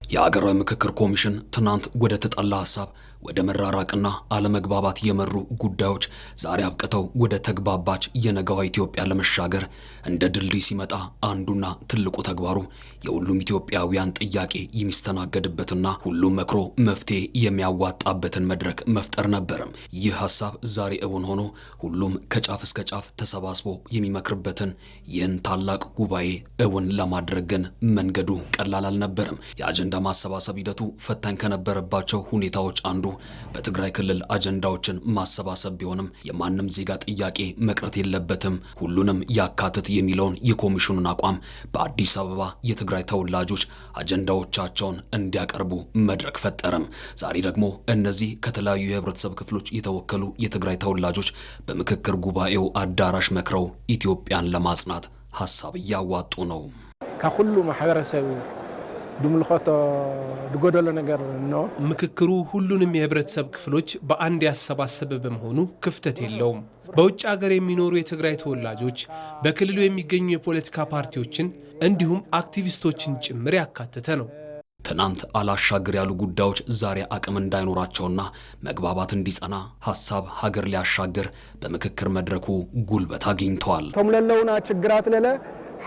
የአገራዊ ምክክር ኮሚሽን ትናንት ወደ ተጠላ ሐሳብ ወደ መራራቅና አለመግባባት የመሩ ጉዳዮች ዛሬ አብቅተው ወደ ተግባባች የነገዋ ኢትዮጵያ ለመሻገር እንደ ድልድይ ሲመጣ አንዱና ትልቁ ተግባሩ የሁሉም ኢትዮጵያውያን ጥያቄ የሚስተናገድበትና ሁሉም መክሮ መፍትሄ የሚያዋጣበትን መድረክ መፍጠር ነበርም። ይህ ሐሳብ ዛሬ እውን ሆኖ ሁሉም ከጫፍ እስከ ጫፍ ተሰባስቦ የሚመክርበትን ይህን ታላቅ ጉባኤ እውን ለማድረግ ግን መንገዱ ቀላል አልነበረም። የአጀንዳ ማሰባሰብ ሂደቱ ፈታኝ ከነበረባቸው ሁኔታዎች አንዱ በትግራይ ክልል አጀንዳዎችን ማሰባሰብ ቢሆንም የማንም ዜጋ ጥያቄ መቅረት የለበትም፣ ሁሉንም ያካትት የሚለውን የኮሚሽኑን አቋም በአዲስ አበባ የትግራይ ተወላጆች አጀንዳዎቻቸውን እንዲያቀርቡ መድረክ ፈጠረም። ዛሬ ደግሞ እነዚህ ከተለያዩ የህብረተሰብ ክፍሎች የተወከሉ የትግራይ ተወላጆች በምክክር ጉባኤው አዳራሽ መክረው ኢትዮጵያን ለማጽናት ሐሳብ እያዋጡ ነው። ከሁሉ ማህበረሰብ ድምልኸቶ ድጎደሎ ነገር ነው። ምክክሩ ሁሉንም የህብረተሰብ ክፍሎች በአንድ ያሰባሰበ በመሆኑ ክፍተት የለውም። በውጭ ሀገር የሚኖሩ የትግራይ ተወላጆች፣ በክልሉ የሚገኙ የፖለቲካ ፓርቲዎችን እንዲሁም አክቲቪስቶችን ጭምር ያካተተ ነው። ትናንት አላሻገር ያሉ ጉዳዮች ዛሬ አቅም እንዳይኖራቸውና መግባባት እንዲጸና ሐሳብ ሀገር ሊያሻገር በምክክር መድረኩ ጉልበት አግኝተዋል። ተምለለውና ችግራት ለለ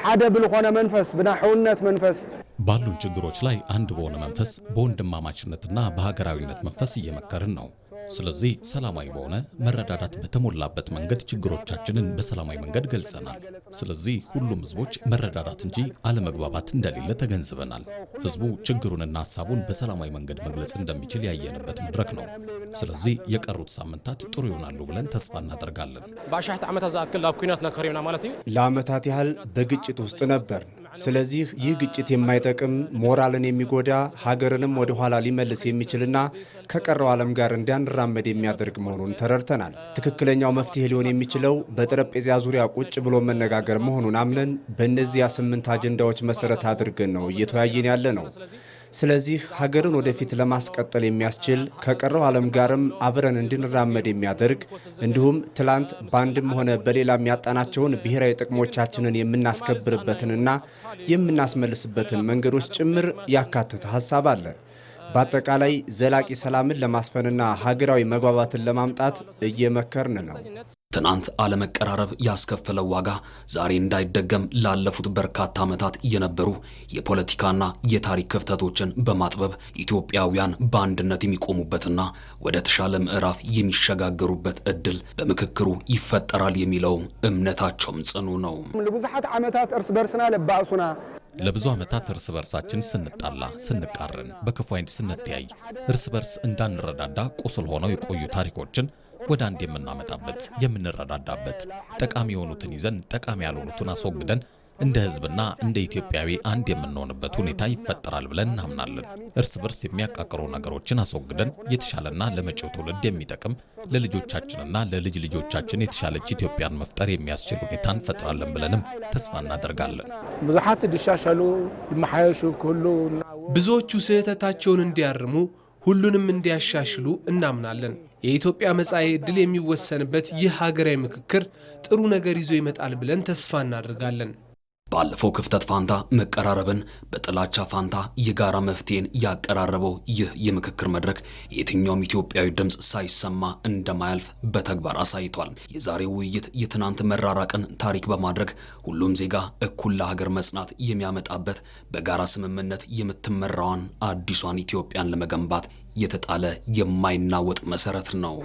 ሓደ ብልኾነ መንፈስ ብናሕውነት መንፈስ ባሉን ችግሮች ላይ አንድ በሆነ መንፈስ በወንድማማችነትና በሀገራዊነት መንፈስ እየመከርን ነው። ስለዚህ ሰላማዊ በሆነ መረዳዳት በተሞላበት መንገድ ችግሮቻችንን በሰላማዊ መንገድ ገልጸናል። ስለዚህ ሁሉም ህዝቦች መረዳዳት እንጂ አለመግባባት እንደሌለ ተገንዝበናል። ህዝቡ ችግሩንና ሐሳቡን በሰላማዊ መንገድ መግለጽ እንደሚችል ያየንበት መድረክ ነው። ስለዚህ የቀሩት ሳምንታት ጥሩ ይሆናሉ ብለን ተስፋ እናደርጋለን። ባሻህት ዓመታት ዛክል አብኩናት ነከሪውና ማለት ነው። ለዓመታት ያህል በግጭት ውስጥ ነበር። ስለዚህ ይህ ግጭት የማይጠቅም ሞራልን የሚጎዳ ሀገርንም ወደ ኋላ ሊመልስ የሚችልና ከቀረው ዓለም ጋር እንዲያንራመድ የሚያደርግ መሆኑን ተረድተናል። ትክክለኛው መፍትሄ ሊሆን የሚችለው በጠረጴዛ ዙሪያ ቁጭ ብሎ መነጋገር መሆኑን አምነን በእነዚያ 8 አጀንዳዎች መሰረት አድርገን ነው እየተወያየን ያለ ነው። ስለዚህ ሀገርን ወደፊት ለማስቀጠል የሚያስችል ከቀረው ዓለም ጋርም አብረን እንድንራመድ የሚያደርግ እንዲሁም ትላንት በአንድም ሆነ በሌላ የሚያጣናቸውን ብሔራዊ ጥቅሞቻችንን የምናስከብርበትንና የምናስመልስበትን መንገዶች ጭምር ያካተተ ሐሳብ አለ። በአጠቃላይ ዘላቂ ሰላምን ለማስፈንና ሀገራዊ መግባባትን ለማምጣት እየመከርን ነው። ትናንት አለመቀራረብ ያስከፈለው ዋጋ ዛሬ እንዳይደገም ላለፉት በርካታ ዓመታት የነበሩ የፖለቲካና የታሪክ ክፍተቶችን በማጥበብ ኢትዮጵያውያን በአንድነት የሚቆሙበትና ወደ ተሻለ ምዕራፍ የሚሸጋገሩበት እድል በምክክሩ ይፈጠራል የሚለው እምነታቸውም ጽኑ ነው። ለብዙሃት ዓመታት እርስ በርስና ለባሱና ለብዙ ዓመታት እርስ በርሳችን ስንጣላ፣ ስንቃረን፣ በክፉ ዓይን ስንተያይ እርስ በርስ እንዳንረዳዳ ቁስል ሆነው የቆዩ ታሪኮችን ወደ አንድ የምናመጣበት የምንረዳዳበት ጠቃሚ የሆኑትን ይዘን ጠቃሚ ያልሆኑትን አስወግደን እንደ ህዝብና እንደ ኢትዮጵያዊ አንድ የምንሆንበት ሁኔታ ይፈጠራል ብለን እናምናለን። እርስ በርስ የሚያቃቅሩ ነገሮችን አስወግደን የተሻለና ለመጪው ትውልድ የሚጠቅም ለልጆቻችንና ለልጅ ልጆቻችን የተሻለች ኢትዮጵያን መፍጠር የሚያስችል ሁኔታ እንፈጥራለን ብለንም ተስፋ እናደርጋለን። ብዙሃት ድሻሻሉ ማሐየሹ ሁሉ ብዙዎቹ ስህተታቸውን እንዲያርሙ ሁሉንም እንዲያሻሽሉ እናምናለን። የኢትዮጵያ መጻኤ ዕድል የሚወሰንበት ይህ ሀገራዊ ምክክር ጥሩ ነገር ይዞ ይመጣል ብለን ተስፋ እናደርጋለን። ባለፈው ክፍተት ፋንታ መቀራረብን፣ በጥላቻ ፋንታ የጋራ መፍትሄን ያቀራረበው ይህ የምክክር መድረክ የትኛውም ኢትዮጵያዊ ድምፅ ሳይሰማ እንደማያልፍ በተግባር አሳይቷል። የዛሬው ውይይት የትናንት መራራቅን ታሪክ በማድረግ ሁሉም ዜጋ እኩል ለሀገር መጽናት የሚያመጣበት በጋራ ስምምነት የምትመራዋን አዲሷን ኢትዮጵያን ለመገንባት የተጣለ የማይናወጥ መሰረት ነው።